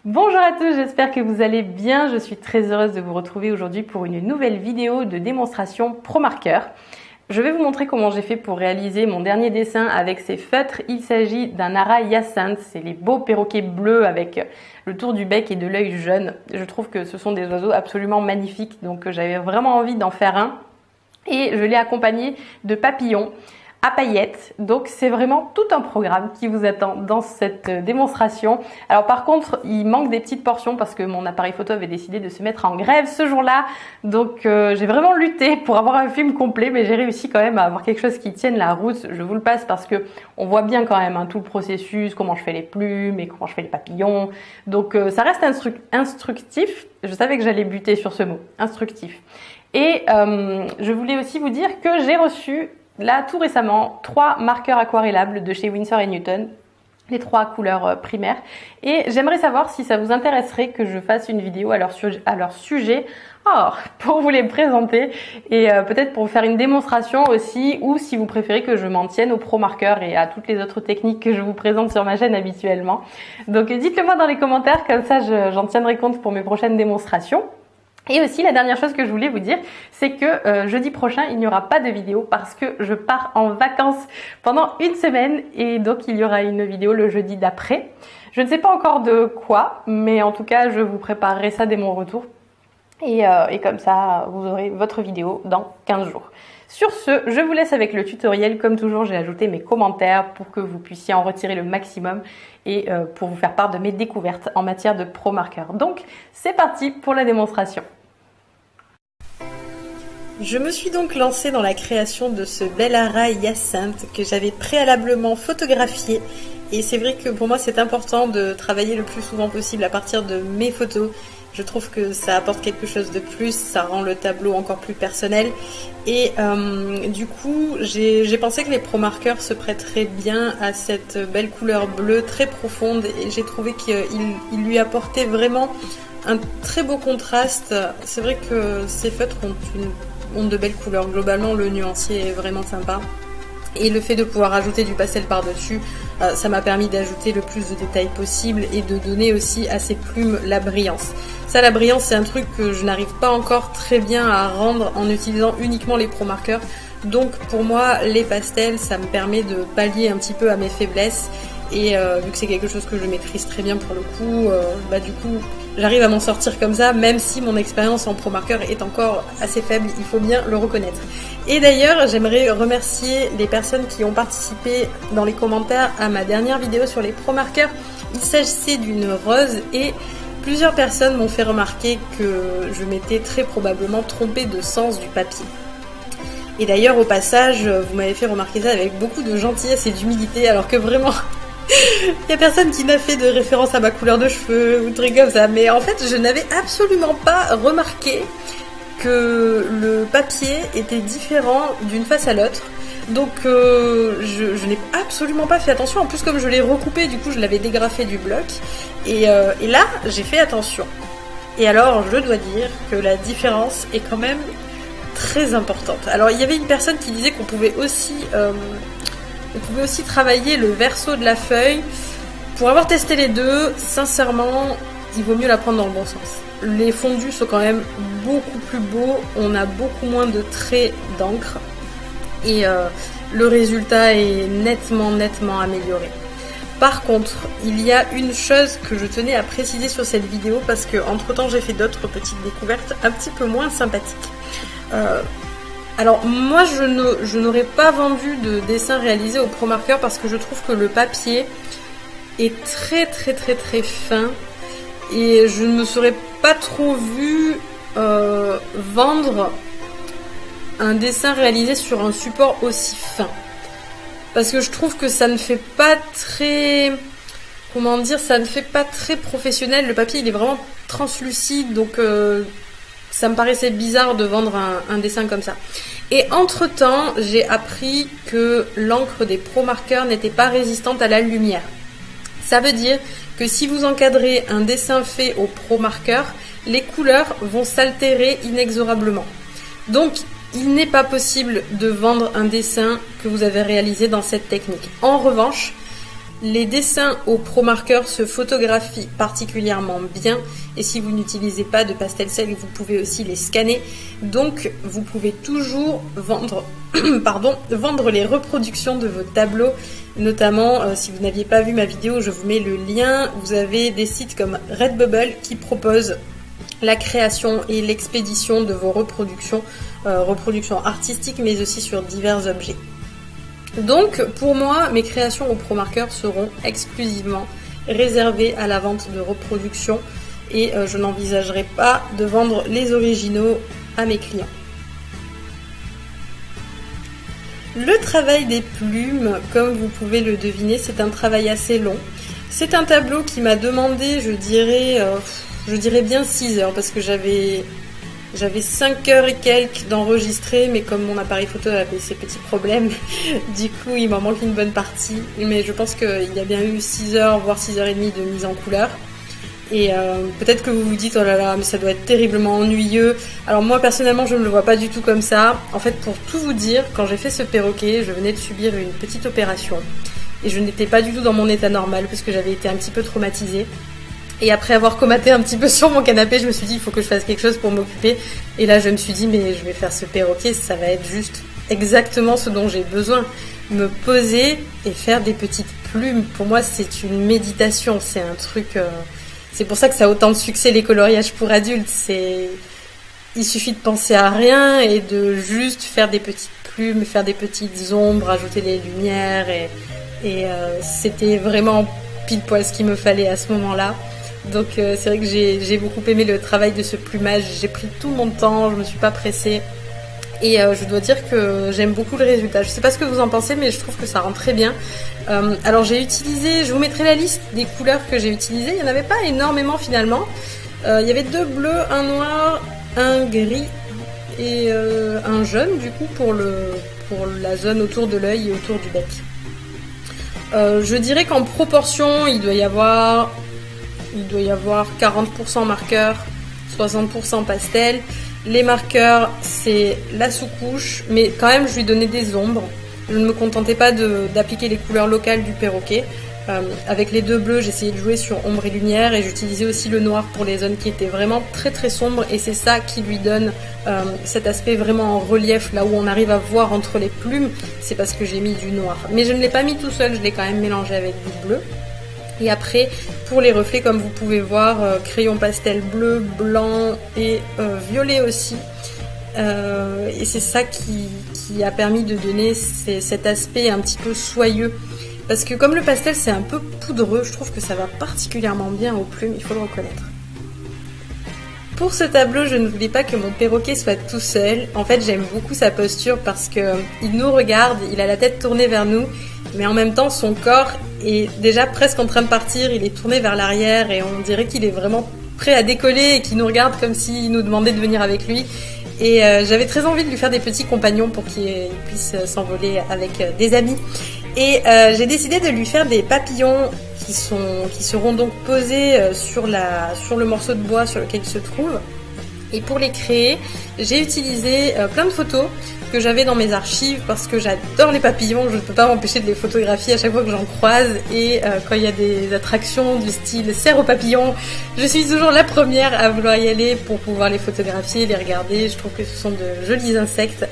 Bonjour à tous, j'espère que vous allez bien. Je suis très heureuse de vous retrouver aujourd'hui pour une nouvelle vidéo de démonstration ProMarker. Je vais vous montrer comment j'ai fait pour réaliser mon dernier dessin avec ces feutres. Il s'agit d'un ara hyacinthe, c'est les beaux perroquets bleus avec le tour du bec et de l'œil jaune. Je trouve que ce sont des oiseaux absolument magnifiques, donc j'avais vraiment envie d'en faire un. Et je l'ai accompagné de papillons à paillettes, donc c'est vraiment tout un programme qui vous attend dans cette démonstration. Alors par contre, il manque des petites portions parce que mon appareil photo avait décidé de se mettre en grève ce jour-là, donc j'ai vraiment lutté pour avoir un film complet, mais j'ai réussi quand même à avoir quelque chose qui tienne la route. Je vous le passe parce que on voit bien quand même tout le processus, comment je fais les plumes et comment je fais les papillons, donc ça reste instructif. Je savais que j'allais buter sur ce mot, instructif. Et je voulais aussi vous dire que j'ai reçu là tout récemment 3 marqueurs aquarellables de chez Winsor & Newton, les 3 couleurs primaires, et j'aimerais savoir si ça vous intéresserait que je fasse une vidéo à leur sujet pour vous les présenter et peut-être pour vous faire une démonstration aussi, ou si vous préférez que je m'en tienne au ProMarker et à toutes les autres techniques que je vous présente sur ma chaîne habituellement. Donc dites-le moi dans les commentaires, comme ça j'en tiendrai compte pour mes prochaines démonstrations. Et aussi, la dernière chose que je voulais vous dire, c'est que jeudi prochain, il n'y aura pas de vidéo parce que je pars en vacances pendant une semaine et donc il y aura une vidéo le jeudi d'après. Je ne sais pas encore de quoi, mais en tout cas, je vous préparerai ça dès mon retour. Et comme ça, vous aurez votre vidéo dans 15 jours. Sur ce, je vous laisse avec le tutoriel. Comme toujours, j'ai ajouté mes commentaires pour que vous puissiez en retirer le maximum et pour vous faire part de mes découvertes en matière de ProMarker. Donc, c'est parti pour la démonstration. Je me suis donc lancée dans la création de ce bel ara hyacinthe que j'avais préalablement photographié. Et c'est vrai que pour moi, c'est important de travailler le plus souvent possible à partir de mes photos. Je trouve que ça apporte quelque chose de plus, ça rend le tableau encore plus personnel. Et du coup, j'ai pensé que les ProMarker se prêteraient bien à cette belle couleur bleue très profonde. Et j'ai trouvé qu'il lui apportait vraiment un très beau contraste. C'est vrai que ces feutres ont de belles couleurs. Globalement, le nuancier est vraiment sympa. Et le fait de pouvoir ajouter du pastel par-dessus, ça m'a permis d'ajouter le plus de détails possible et de donner aussi à ces plumes la brillance. Ça, la brillance, c'est un truc que je n'arrive pas encore très bien à rendre en utilisant uniquement les ProMarker. Donc pour moi, les pastels, ça me permet de pallier un petit peu à mes faiblesses. Et vu que c'est quelque chose que je maîtrise très bien pour le coup, du coup, j'arrive à m'en sortir comme ça, même si mon expérience en ProMarker est encore assez faible, il faut bien le reconnaître. Et d'ailleurs, j'aimerais remercier les personnes qui ont participé dans les commentaires à ma dernière vidéo sur les ProMarker. Il s'agissait d'une rose et plusieurs personnes m'ont fait remarquer que je m'étais très probablement trompée de sens du papier. Et d'ailleurs, au passage, vous m'avez fait remarquer ça avec beaucoup de gentillesse et d'humilité, alors que vraiment... Il n'y a personne qui n'a fait de référence à ma couleur de cheveux ou de trucs comme ça, mais en fait je n'avais absolument pas remarqué que le papier était différent d'une face à l'autre, donc je n'ai absolument pas fait attention. En plus, comme je l'ai recoupé, du coup je l'avais dégrafé du bloc, et là j'ai fait attention. Et alors je dois dire que la différence est quand même très importante. Alors il y avait une personne qui disait qu'on pouvait aussi travailler le verso de la feuille. Pour avoir testé les deux, sincèrement, il vaut mieux la prendre dans le bon sens. Les fondus sont quand même beaucoup plus beaux, on a beaucoup moins de traits d'encre et le résultat est nettement amélioré. Par contre, il y a une chose que je tenais à préciser sur cette vidéo parce que entre temps j'ai fait d'autres petites découvertes un petit peu moins sympathiques. Alors moi je n'aurais pas vendu de dessin réalisé au ProMarker parce que je trouve que le papier est très fin et je ne me serais pas trop vue vendre un dessin réalisé sur un support aussi fin. Parce que je trouve que ça ne fait pas très... Comment dire, ça ne fait pas très professionnel. Le papier il est vraiment translucide, donc ça me paraissait bizarre de vendre un dessin comme ça. Et entre temps, j'ai appris que l'encre des ProMarker n'était pas résistante à la lumière. Ça veut dire que si vous encadrez un dessin fait au ProMarker, les couleurs vont s'altérer inexorablement. Donc, il n'est pas possible de vendre un dessin que vous avez réalisé dans cette technique. En revanche, Les dessins au Pro Marker se photographient particulièrement bien et si vous n'utilisez pas de pastel sel, vous pouvez aussi les scanner. Donc vous pouvez toujours vendre, vendre les reproductions de vos tableaux. Notamment, si vous n'aviez pas vu ma vidéo, je vous mets le lien. Vous avez des sites comme Redbubble qui proposent la création et l'expédition de vos reproductions, reproductions artistiques mais aussi sur divers objets. Donc pour moi, mes créations au Pro Marker seront exclusivement réservées à la vente de reproductions et je n'envisagerai pas de vendre les originaux à mes clients. Le travail des plumes, comme vous pouvez le deviner, c'est un travail assez long. C'est un tableau qui m'a demandé, je dirais bien 6 heures parce que j'avais 5 heures et quelques d'enregistrer, mais comme mon appareil photo avait ses petits problèmes, du coup il m'en manque une bonne partie. Mais je pense qu'il y a bien eu 6 heures, voire 6 heures et demie de mise en couleur. Et peut-être que vous vous dites, oh là là, mais ça doit être terriblement ennuyeux. Alors moi personnellement je ne le vois pas du tout comme ça. En fait, pour tout vous dire, quand j'ai fait ce perroquet, je venais de subir une petite opération. Et je n'étais pas du tout dans mon état normal parce que j'avais été un petit peu traumatisée. Et après avoir comaté un petit peu sur mon canapé, je me suis dit il faut que je fasse quelque chose pour m'occuper. Et là je me suis dit mais je vais faire ce perroquet, ça va être juste exactement ce dont j'ai besoin. Me poser et faire des petites plumes, pour moi c'est une méditation, c'est un truc... C'est pour ça que ça a autant de succès les coloriages pour adultes. Il suffit de penser à rien et de juste faire des petites plumes, faire des petites ombres, ajouter les lumières et c'était vraiment pile poil ce qu'il me fallait à ce moment-là. Donc c'est vrai que j'ai beaucoup aimé le travail de ce plumage. J'ai pris tout mon temps, je me suis pas pressée. Et je dois dire que j'aime beaucoup le résultat. Je sais pas ce que vous en pensez, mais je trouve que ça rend très bien. Alors j'ai utilisé, je vous mettrai la liste des couleurs que j'ai utilisées. Il n'y en avait pas énormément finalement. Il y avait 2 bleus, un noir, un gris et un jaune du coup pour la zone autour de l'œil et autour du bec. Je dirais qu'en proportion, il doit y avoir 40% marqueur, 60% pastel. Les marqueurs, c'est la sous-couche, mais quand même, je lui donnais des ombres. Je ne me contentais pas d'appliquer les couleurs locales du perroquet. Avec les 2 bleus, j'essayais de jouer sur ombre et lumière et j'utilisais aussi le noir pour les zones qui étaient vraiment très très sombres et c'est ça qui lui donne cet aspect vraiment en relief, là où on arrive à voir entre les plumes, c'est parce que j'ai mis du noir. Mais je ne l'ai pas mis tout seul, je l'ai quand même mélangé avec du bleu. Et après, pour les reflets, comme vous pouvez voir, crayon pastel bleu, blanc et violet aussi. Et c'est ça qui a permis de donner cet aspect un petit peu soyeux. Parce que comme le pastel c'est un peu poudreux, je trouve que ça va particulièrement bien aux plumes, il faut le reconnaître. Pour ce tableau, je ne voulais pas que mon perroquet soit tout seul. En fait, j'aime beaucoup sa posture parce qu'il nous regarde, il a la tête tournée vers nous, mais en même temps, son corps est déjà presque en train de partir, il est tourné vers l'arrière et on dirait qu'il est vraiment prêt à décoller et qu'il nous regarde comme s'il nous demandait de venir avec lui. Et j'avais très envie de lui faire des petits compagnons pour qu'il puisse s'envoler avec des amis. Et j'ai décidé de lui faire des papillons qui seront donc posés sur le morceau de bois sur lequel il se trouve. Et pour les créer, j'ai utilisé plein de photos que j'avais dans mes archives parce que j'adore les papillons, je ne peux pas m'empêcher de les photographier à chaque fois que j'en croise et quand il y a des attractions du style serre aux papillons, je suis toujours la première à vouloir y aller pour pouvoir les photographier, les regarder, je trouve que ce sont de jolis insectes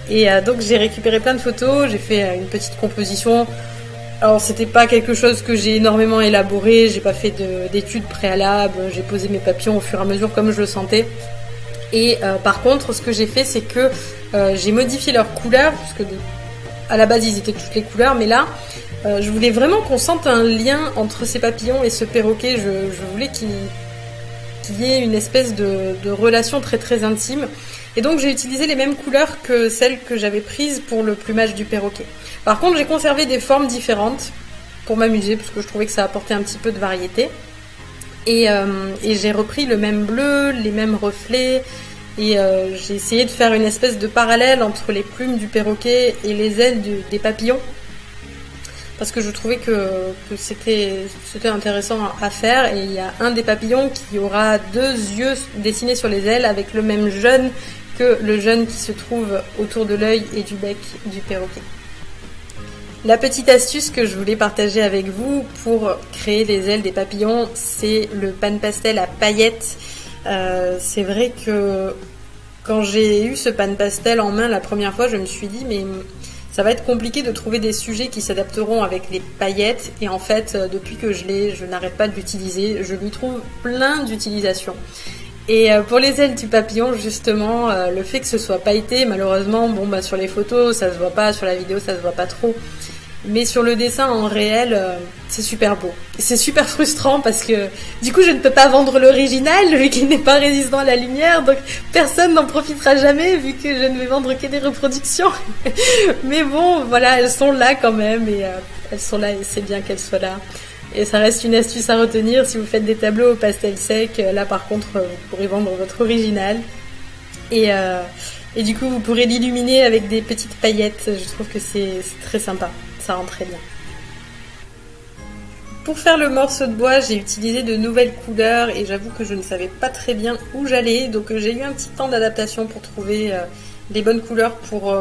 et donc j'ai récupéré plein de photos, j'ai fait une petite composition. Alors c'était pas quelque chose que j'ai énormément élaboré, j'ai pas fait d'études préalables, j'ai posé mes papillons au fur et à mesure comme je le sentais. Et par contre, ce que j'ai fait, c'est que j'ai modifié leurs couleurs, puisque à la base ils étaient toutes les couleurs, mais là, je voulais vraiment qu'on sente un lien entre ces papillons et ce perroquet. Je voulais qu'il y ait une espèce de relation très très intime. Et donc j'ai utilisé les mêmes couleurs que celles que j'avais prises pour le plumage du perroquet. Par contre, j'ai conservé des formes différentes pour m'amuser, parce que je trouvais que ça apportait un petit peu de variété. Et j'ai repris le même bleu, les mêmes reflets, et j'ai essayé de faire une espèce de parallèle entre les plumes du perroquet et les ailes des papillons, parce que je trouvais que c'était intéressant à faire. Et il y a un des papillons qui aura 2 yeux dessinés sur les ailes avec le même jaune que le jaune qui se trouve autour de l'œil et du bec du perroquet. La petite astuce que je voulais partager avec vous pour créer les ailes des papillons, c'est le pan pastel à paillettes. C'est vrai que quand j'ai eu ce pan pastel en main la première fois, je me suis dit mais ça va être compliqué de trouver des sujets qui s'adapteront avec les paillettes. Et en fait, depuis que je l'ai, je n'arrête pas de l'utiliser. Je lui trouve plein d'utilisations. Et pour les ailes du papillon, justement, le fait que ce soit pailleté, malheureusement, sur les photos, ça se voit pas, sur la vidéo, ça se voit pas trop. Mais sur le dessin en réel, c'est super beau. C'est super frustrant parce que du coup je ne peux pas vendre l'original vu qu'il n'est pas résistant à la lumière, donc personne n'en profitera jamais vu que je ne vais vendre que des reproductions. Mais bon, voilà, elles sont là quand même et elles sont là et c'est bien qu'elles soient là. Et ça reste une astuce à retenir si vous faites des tableaux au pastel sec. Là par contre, vous pourrez vendre votre original. Et du coup vous pourrez l'illuminer avec des petites paillettes. Je trouve que c'est très sympa. Ça rend très bien. Pour faire le morceau de bois, j'ai utilisé de nouvelles couleurs et j'avoue que je ne savais pas très bien où j'allais, donc j'ai eu un petit temps d'adaptation pour trouver les bonnes couleurs pour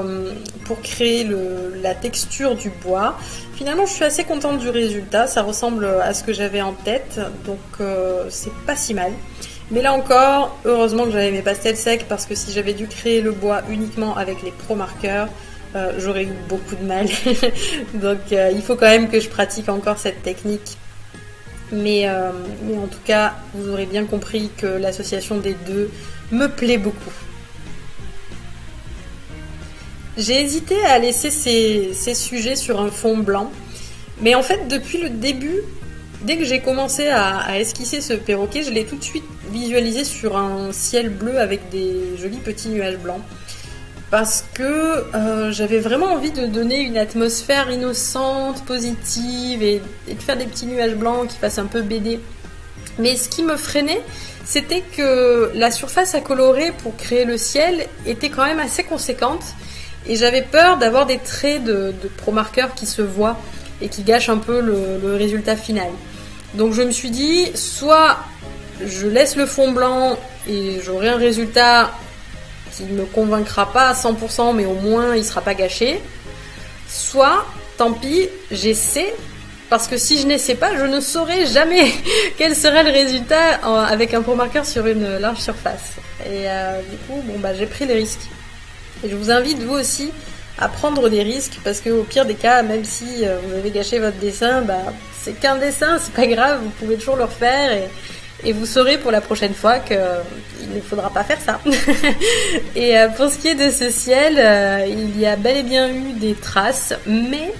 créer la texture du bois. Finalement, je suis assez contente du résultat, ça ressemble à ce que j'avais en tête, donc c'est pas si mal. Mais là encore, heureusement que j'avais mes pastels secs parce que si j'avais dû créer le bois uniquement avec les pro marqueurs, j'aurais eu beaucoup de mal. Donc il faut quand même que je pratique encore cette technique. Mais en tout cas, vous aurez bien compris que l'association des deux me plaît beaucoup. J'ai hésité à laisser ces sujets sur un fond blanc. Mais en fait, depuis le début, dès que j'ai commencé à esquisser ce perroquet, je l'ai tout de suite visualisé sur un ciel bleu avec des jolis petits nuages blancs. Parce que j'avais vraiment envie de donner une atmosphère innocente, positive et de faire des petits nuages blancs qui fassent un peu BD. Mais ce qui me freinait, c'était que la surface à colorer pour créer le ciel était quand même assez conséquente et j'avais peur d'avoir des traits de pro marqueur qui se voient et qui gâchent un peu le résultat final. Donc je me suis dit, soit je laisse le fond blanc et j'aurai un résultat qui ne me convaincra pas à 100%, mais au moins il ne sera pas gâché. Soit, tant pis, j'essaie, parce que si je n'essaie pas, je ne saurais jamais quel serait le résultat avec un pro marqueur sur une large surface. Et du coup, j'ai pris les risques. Et je vous invite, vous aussi, à prendre des risques, parce qu'au pire des cas, même si vous avez gâché votre dessin, c'est qu'un dessin, c'est pas grave, vous pouvez toujours le refaire et vous saurez pour la prochaine fois qu'il ne faudra pas faire ça. Et pour ce qui est de ce ciel, il y a bel et bien eu des traces, mais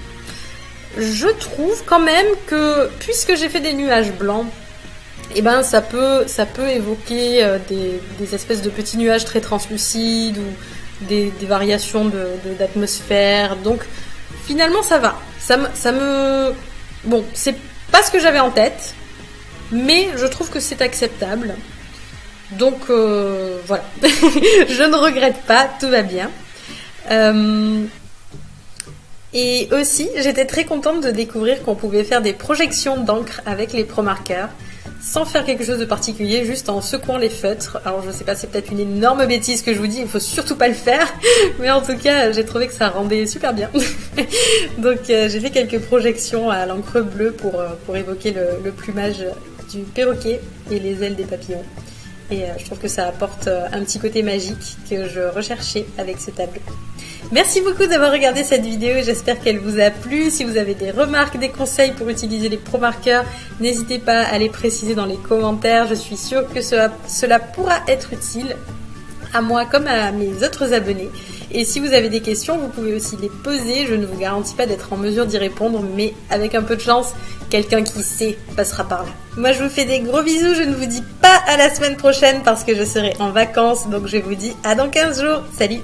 je trouve quand même que, puisque j'ai fait des nuages blancs, ça peut évoquer des espèces de petits nuages très translucides ou des variations d'atmosphère. Donc finalement ça va. Bon, c'est pas ce que j'avais en tête, mais je trouve que c'est acceptable. Donc voilà. Je ne regrette pas, tout va bien. Et aussi, j'étais très contente de découvrir qu'on pouvait faire des projections d'encre avec les pro marqueurs sans faire quelque chose de particulier, juste en secouant les feutres. Alors je sais pas, c'est peut-être une énorme bêtise que je vous dis, il faut surtout pas le faire, mais en tout cas j'ai trouvé que ça rendait super bien. Donc j'ai fait quelques projections à l'encre bleue pour évoquer le plumage du perroquet et les ailes des papillons. Et je trouve que ça apporte un petit côté magique que je recherchais avec ce tableau. Merci beaucoup d'avoir regardé cette vidéo, j'espère qu'elle vous a plu. Si vous avez des remarques, des conseils pour utiliser les pro marqueurs, n'hésitez pas à les préciser dans les commentaires. Je suis sûre que cela pourra être utile à moi comme à mes autres abonnés. Et si vous avez des questions, vous pouvez aussi les poser. Je ne vous garantis pas d'être en mesure d'y répondre, mais avec un peu de chance, quelqu'un qui sait passera par là. Moi, je vous fais des gros bisous. Je ne vous dis pas à la semaine prochaine parce que je serai en vacances. Donc, je vous dis à dans 15 jours. Salut!